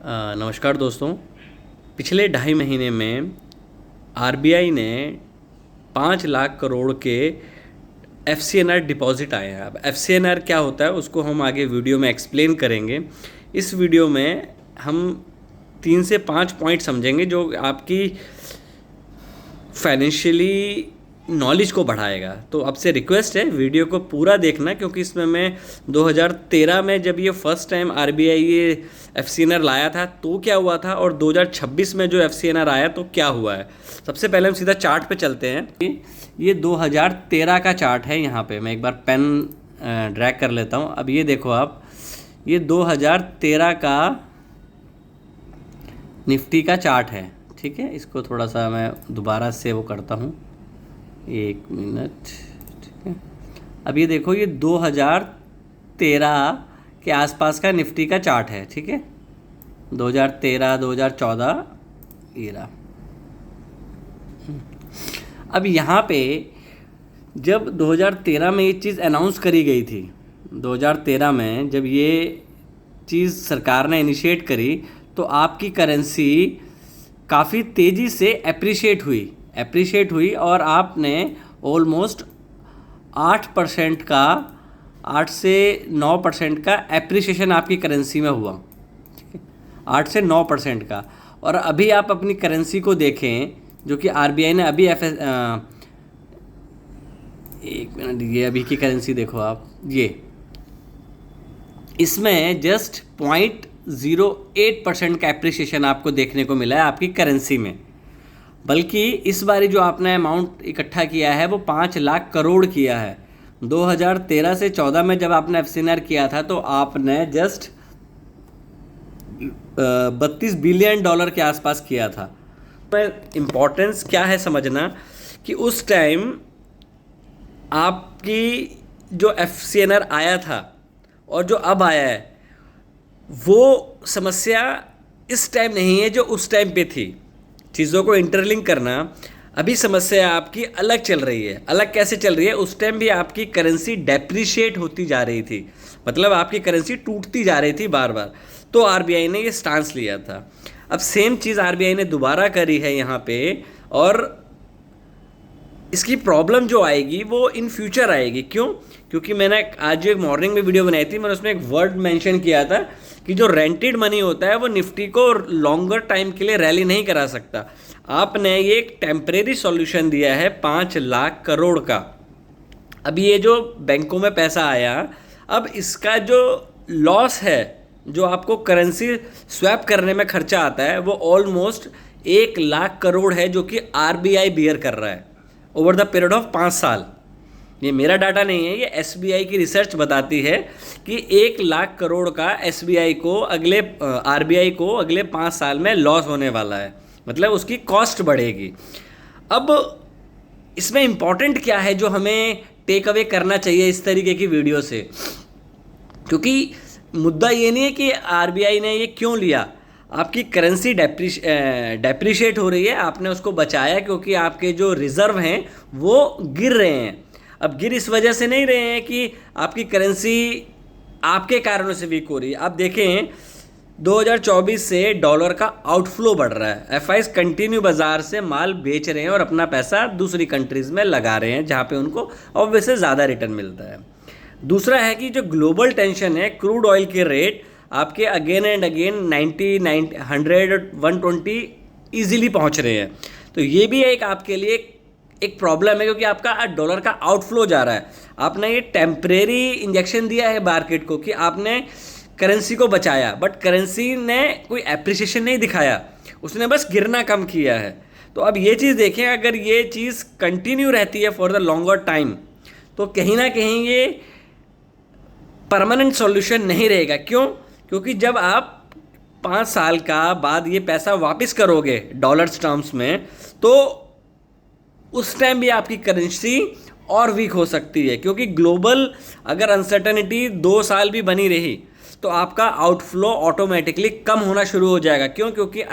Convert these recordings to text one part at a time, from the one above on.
नमस्कार दोस्तों। पिछले 2.5 महीने में आरबीआई ने 5 लाख करोड़ के एफसीएनआर डिपॉजिट आए हैं। अब एफसीएनआर क्या होता है उसको हम आगे वीडियो में एक्सप्लेन करेंगे। इस वीडियो में हम 3 से 5 पॉइंट समझेंगे जो आपकी फाइनेंशियली नॉलेज को बढ़ाएगा। तो आपसे रिक्वेस्ट है वीडियो को पूरा देखना, क्योंकि इसमें मैं 2013 में जब ये फर्स्ट टाइम आरबीआई ये एफसीएनआर लाया था तो क्या हुआ था, और 2026 में जो एफसीएनआर आया तो क्या हुआ है। सबसे पहले हम सीधा चार्ट पे चलते हैं। ये 2013 का चार्ट है। यहाँ पे मैं एक बार पेन ड्रैग कर लेता हूँ। अब ये देखो आप, ये 2013 का निफ्टी का चार्ट है। ठीक है, इसको थोड़ा सा मैं दोबारा से वो करता हूँ, 1 मिनट। ठीक है, अब ये देखो, ये 2013 के आसपास का निफ्टी का चार्ट है। ठीक है, 2013 2014 ईरा। अब यहाँ पे जब 2013 में ये चीज़ अनाउंस करी गई थी, 2013 में जब ये चीज़ सरकार ने इनिशिएट करी तो आपकी करेंसी काफ़ी तेज़ी से अप्रिशिएट हुई और आपने ऑलमोस्ट 8% का 8 से 9% का एप्रिसिएशन आपकी करेंसी में हुआ। ठीक है, 8 से 9% का। और अभी आप अपनी करेंसी को देखें, जो कि आरबीआई ने अभी एक मिनट, ये अभी की करेंसी देखो आप, ये इसमें जस्ट 0.08% का एप्रिसिएशन आपको देखने को मिला है आपकी करेंसी में। बल्कि इस बारी जो आपने अमाउंट इकट्ठा किया है वो 5 लाख करोड़ किया है। 2013 से 14 में जब आपने एफसीएनआर किया था तो आपने जस्ट $32 बिलियन के आसपास किया था। इम्पोर्टेंस क्या है समझना कि उस टाइम आपकी जो एफसीएनआर आया था और जो अब आया है वो समस्या इस टाइम नहीं है जो उस टाइम पे थी। चीज़ों को इंटरलिंक करना, अभी समस्या आपकी अलग चल रही है। अलग कैसे चल रही है? उस टाइम भी आपकी करेंसी डेप्रिशिएट होती जा रही थी, मतलब आपकी करेंसी टूटती जा रही थी बार बार। तो आरबीआई ने ये स्टांस लिया था। अब सेम चीज़ आरबीआई ने दोबारा करी है यहाँ पे, और इसकी प्रॉब्लम जो आएगी वो इन फ्यूचर आएगी। क्यों? क्योंकि मैंने आज एक मॉर्निंग में वीडियो बनाई थी, मैंने उसमें एक वर्ड मेंशन किया था कि जो रेंटेड मनी होता है वो निफ्टी को लॉन्गर टाइम के लिए रैली नहीं करा सकता। आपने ये एक टेम्परेरी सॉल्यूशन दिया है 5 लाख करोड़ का। अब ये जो बैंकों में पैसा आया, अब इसका जो लॉस है, जो आपको करेंसी स्वैप करने में खर्चा आता है, वो ऑलमोस्ट 1 लाख करोड़ है, जो कि आरबीआई बियर कर रहा है ओवर द पीरियड ऑफ 5 साल। ये मेरा डाटा नहीं है, ये एसबीआई की रिसर्च बताती है कि 1 लाख करोड़ का एसबीआई को आरबीआई को अगले 5 साल में लॉस होने वाला है, मतलब उसकी कॉस्ट बढ़ेगी। अब इसमें इम्पॉर्टेंट क्या है जो हमें टेक अवे करना चाहिए इस तरीके की वीडियो से? क्योंकि मुद्दा ये नहीं है कि आरबीआई ने ये क्यों लिया। आपकी करेंसी डेप्रिशिएट हो रही है, आपने उसको बचाया क्योंकि आपके जो रिज़र्व हैं वो गिर रहे हैं। अब गिर इस वजह से नहीं रहे हैं कि आपकी करेंसी आपके कारणों से वीक हो रही है। आप देखें 2024 से डॉलर का आउटफ्लो बढ़ रहा है। एफआईज कंटिन्यू बाजार से माल बेच रहे हैं और अपना पैसा दूसरी कंट्रीज़ में लगा रहे हैं जहाँ पे उनको ऑब्वियसली ज़्यादा रिटर्न मिलता है। दूसरा है कि जो ग्लोबल टेंशन है, क्रूड ऑयल के रेट आपके अगेन एंड अगेन 90, 100, 120 ईजिली पहुँच रहे हैं। तो ये भी एक आपके लिए एक प्रॉब्लम है, क्योंकि आपका डॉलर का आउटफ्लो जा रहा है। आपने ये टेम्परेरी इंजेक्शन दिया है मार्केट को कि आपने करेंसी को बचाया, बट करेंसी ने कोई एप्रिसिएशन नहीं दिखाया, उसने बस गिरना कम किया है। तो अब ये चीज़ देखें, अगर ये चीज़ कंटिन्यू रहती है फॉर द लॉन्गर टाइम तो कहीं ना कहीं ये परमानेंट सॉल्यूशन नहीं रहेगा। क्यों? क्योंकि जब आप 5 साल का बाद ये पैसा वापस करोगे डॉलर्स टर्म्स में, तो उस टाइम भी आपकी करेंसी और वीक हो सकती है। क्योंकि ग्लोबल अगर अनसर्टनिटी 2 साल भी बनी रही तो आपका आउटफ्लो ऑटोमेटिकली कम होना शुरू हो जाएगा। क्यों? क्योंकि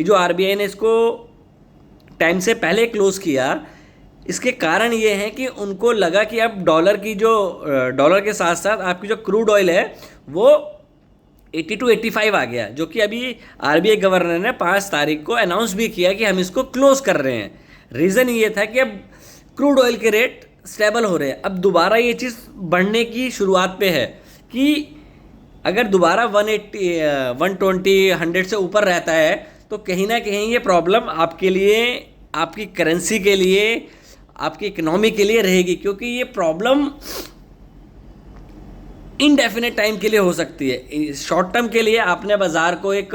जो आरबीआई ने इसको टाइम से पहले क्लोज किया, इसके कारण ये है कि उनको लगा कि अब डॉलर के साथ साथ आपकी जो क्रूड ऑयल है वो 80 to 85 आ गया, जो कि अभी आरबीआई गवर्नर ने 5 तारीख को अनाउंस भी किया कि हम इसको क्लोज कर रहे हैं। रीज़न ये था कि अब क्रूड ऑयल के रेट स्टेबल हो रहे हैं। अब दोबारा ये चीज़ बढ़ने की शुरुआत पे है कि अगर दोबारा 180 120 100 से ऊपर रहता है तो कहीं ना कहीं ये प्रॉब्लम आपके लिए, आपकी करेंसी के लिए, आपकी इकोनॉमी के लिए रहेगी, क्योंकि ये प्रॉब्लम इनडेफिनेट टाइम के लिए हो सकती है। शॉर्ट टर्म के लिए आपने बाज़ार को एक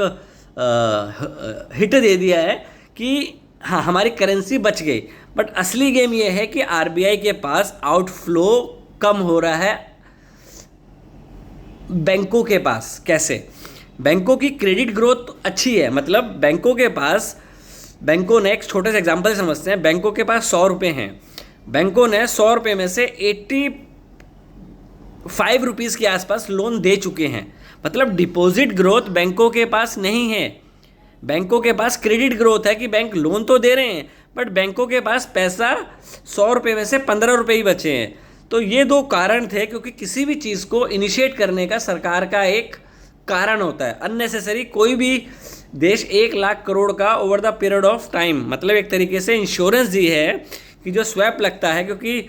हिट दे दिया है कि हाँ हमारी करेंसी बच गई, बट असली गेम ये है कि आरबीआई के पास आउटफ्लो कम हो रहा है बैंकों के पास। कैसे? बैंकों की क्रेडिट ग्रोथ अच्छी है, मतलब बैंकों के पास, बैंकों ने एक छोटे से एग्जांपल समझते हैं, बैंकों के पास 100 रुपये हैं, बैंकों ने 100 रुपये में से 85 रुपीज़ के आसपास लोन दे चुके हैं। मतलब डिपॉजिट ग्रोथ बैंकों के पास नहीं है, बैंकों के पास क्रेडिट ग्रोथ है कि बैंक लोन तो दे रहे हैं, बट बैंकों के पास पैसा 100 रुपये में से 15 रुपये ही बचे हैं। तो ये 2 कारण थे, क्योंकि किसी भी चीज़ को इनिशिएट करने का सरकार का एक कारण होता है। अननेसेसरी कोई भी देश 1 लाख करोड़ का over the period of time, मतलब एक तरीके से इंश्योरेंस दी है कि जो स्वैप लगता है, क्योंकि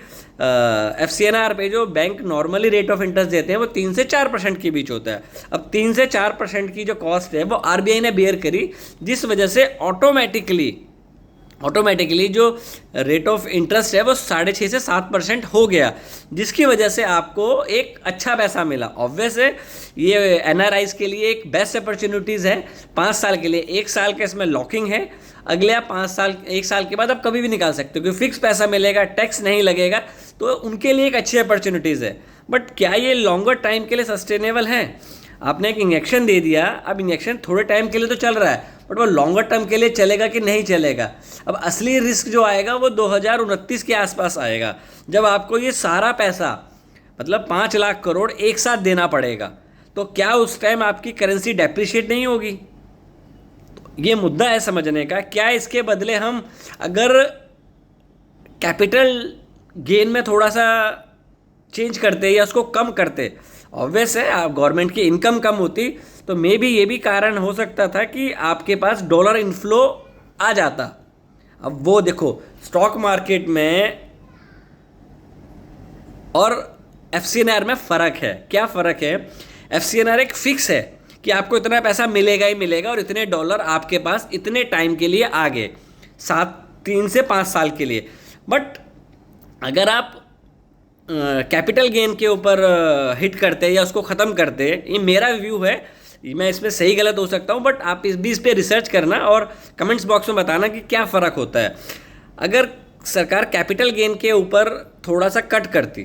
FCNR पे जो bank normally rate of interest देते हैं वो 3 से 4% के बीच होता है। अब 3 से 4% की जो कॉस्ट है वो आरबीआई ने बेयर करी, जिस वजह से ऑटोमेटिकली जो रेट ऑफ इंटरेस्ट है वो 6.5 से 7% हो गया, जिसकी वजह से आपको एक अच्छा पैसा मिला। ऑब्वियस है ये NRIs के लिए एक बेस्ट अपॉर्चुनिटीज़ है 5 साल के लिए। 1 साल का इसमें लॉकिंग है, अगले 5 साल, 1 साल के बाद आप कभी भी निकाल सकते हो, क्योंकि फिक्स पैसा मिलेगा, टैक्स नहीं लगेगा, तो उनके लिए एक अच्छी अपॉर्चुनिटीज़ है। बट क्या ये लॉन्गर टाइम के लिए सस्टेनेबल है? आपने एक इंजेक्शन दे दिया, अब इंजेक्शन थोड़े टाइम के लिए तो चल रहा है, बट वो लॉन्गर टर्म के लिए चलेगा कि नहीं चलेगा? अब असली रिस्क जो आएगा वो 2029 के आसपास आएगा, जब आपको ये सारा पैसा, मतलब 5 लाख करोड़ एक साथ देना पड़ेगा। तो क्या उस टाइम आपकी करेंसी डेप्रिशिएट नहीं होगी? तो ये मुद्दा है समझने का। क्या इसके बदले हम अगर कैपिटल गेन में थोड़ा सा चेंज करते या उसको कम करते, ऑब्वियस है आप गवर्नमेंट की इनकम कम होती, तो मे भी ये भी कारण हो सकता था कि आपके पास डॉलर इनफ्लो आ जाता। अब वो देखो स्टॉक मार्केट में और FCNR में फ़र्क है। क्या फ़र्क है? FCNR एक फिक्स है कि आपको इतना पैसा मिलेगा ही मिलेगा और इतने डॉलर आपके पास इतने टाइम के लिए आ गए, 3 से 5 साल के लिए। बट अगर आप कैपिटल गेन के ऊपर हिट करते या उसको ख़त्म करते, ये मेरा व्यू है, मैं इसमें सही गलत हो सकता हूँ, बट आप इस पे रिसर्च करना और कमेंट्स बॉक्स में बताना कि क्या फ़र्क होता है। अगर सरकार कैपिटल गेन के ऊपर थोड़ा सा कट करती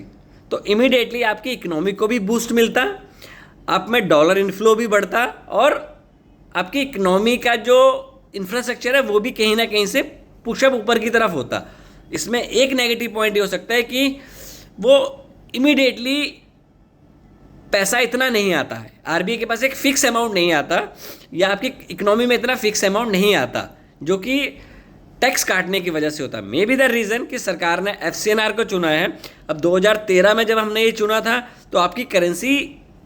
तो इमीडिएटली आपकी इकोनॉमी को भी बूस्ट मिलता, आप में डॉलर इनफ्लो भी बढ़ता और आपकी इकोनॉमी का जो इंफ्रास्ट्रक्चर है वो भी कहीं ना कहीं से पुशअप ऊपर की तरफ होता। इसमें एक नेगेटिव पॉइंट ये हो सकता है कि वो इमीडिएटली पैसा इतना नहीं आता है, आरबीआई के पास एक फ़िक्स अमाउंट नहीं आता, या आपकी इकोनॉमी में इतना फ़िक्स अमाउंट नहीं आता, जो कि टैक्स काटने की वजह से होता है। मे बी द रीज़न कि सरकार ने FCNR को चुना है। अब 2013 में जब हमने ये चुना था तो आपकी करेंसी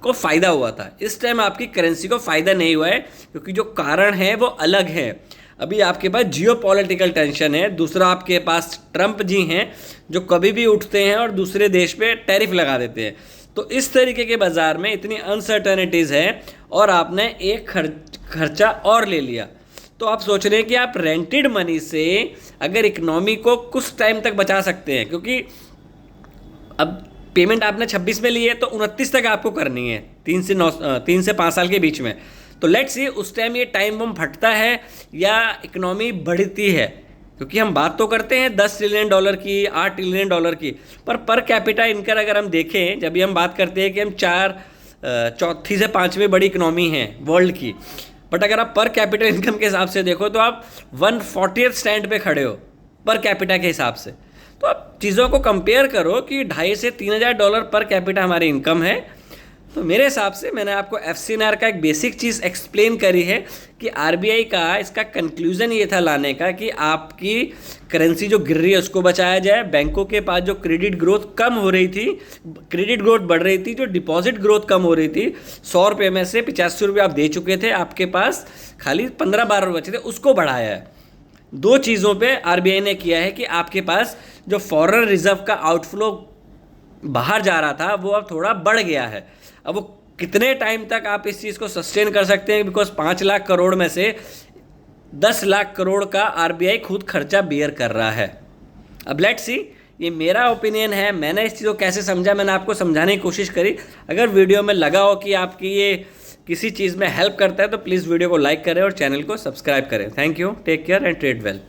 को फ़ायदा हुआ था, इस टाइम आपकी करेंसी को फ़ायदा नहीं हुआ है, क्योंकि जो कारण है वो अलग है। अभी आपके पास जियोपॉलिटिकल टेंशन है, दूसरा आपके पास ट्रंप जी हैं जो कभी भी उठते हैं और दूसरे देश पे टैरिफ लगा देते हैं। तो इस तरीके के बाज़ार में इतनी अनसर्टेनिटीज़ है और आपने एक खर्चा और ले लिया, तो आप सोच रहे हैं कि आप रेंटेड मनी से अगर इकनॉमी को कुछ टाइम तक बचा सकते हैं, क्योंकि अब पेमेंट आपने 26 में ली है तो 29 तक आपको करनी है, 3 से 5 साल के बीच में। तो लेट्स सी उस टाइम ये टाइम बम फटता है या इकनॉमी बढ़ती है, क्योंकि हम बात तो करते हैं 10 ट्रिलियन डॉलर की, 8 ट्रिलियन डॉलर की, पर कैपिटा इनकम अगर हम देखें, जब भी हम बात करते हैं कि हम चौथी से 5वीं बड़ी इकनॉमी हैं वर्ल्ड की, बट अगर आप पर कैपिटल इनकम के हिसाब से देखो तो आप 140th स्टैंड पे खड़े हो पर कैपिटा के हिसाब से। तो आप चीज़ों को कंपेयर करो कि 2,500 से 3,000 डॉलर पर कैपिटा हमारी इनकम है, तो मेरे हिसाब से मैंने आपको एफसीएनआर का एक बेसिक चीज़ एक्सप्लेन करी है कि आरबीआई का इसका कंक्लूजन ये था लाने का कि आपकी करेंसी जो गिर रही है उसको बचाया जाए, बैंकों के पास जो क्रेडिट ग्रोथ कम हो रही थी, क्रेडिट ग्रोथ बढ़ रही थी, जो डिपॉजिट ग्रोथ कम हो रही थी, 100 रुपये में से 85 रुपये आप दे चुके थे, आपके पास खाली 15-12 रुपये बचे थे, उसको बढ़ाया है। दो चीज़ों पे आरबीआई ने किया है कि आपके पास जो फॉरेन रिजर्व का आउटफ्लो बाहर जा रहा था वो अब थोड़ा बढ़ गया है। अब वो कितने टाइम तक आप इस चीज़ को सस्टेन कर सकते हैं, बिकॉज 5 लाख करोड़ में से 10 लाख करोड़ का आरबीआई खुद खर्चा बियर कर रहा है। अब लेट्स सी, ये मेरा ओपिनियन है, मैंने इस चीज़ को कैसे समझा, मैंने आपको समझाने की कोशिश करी। अगर वीडियो में लगा हो कि आपकी ये किसी चीज़ में हेल्प करता है तो प्लीज़ वीडियो को लाइक करें और चैनल को सब्सक्राइब करें। Thank you, take care and trade well.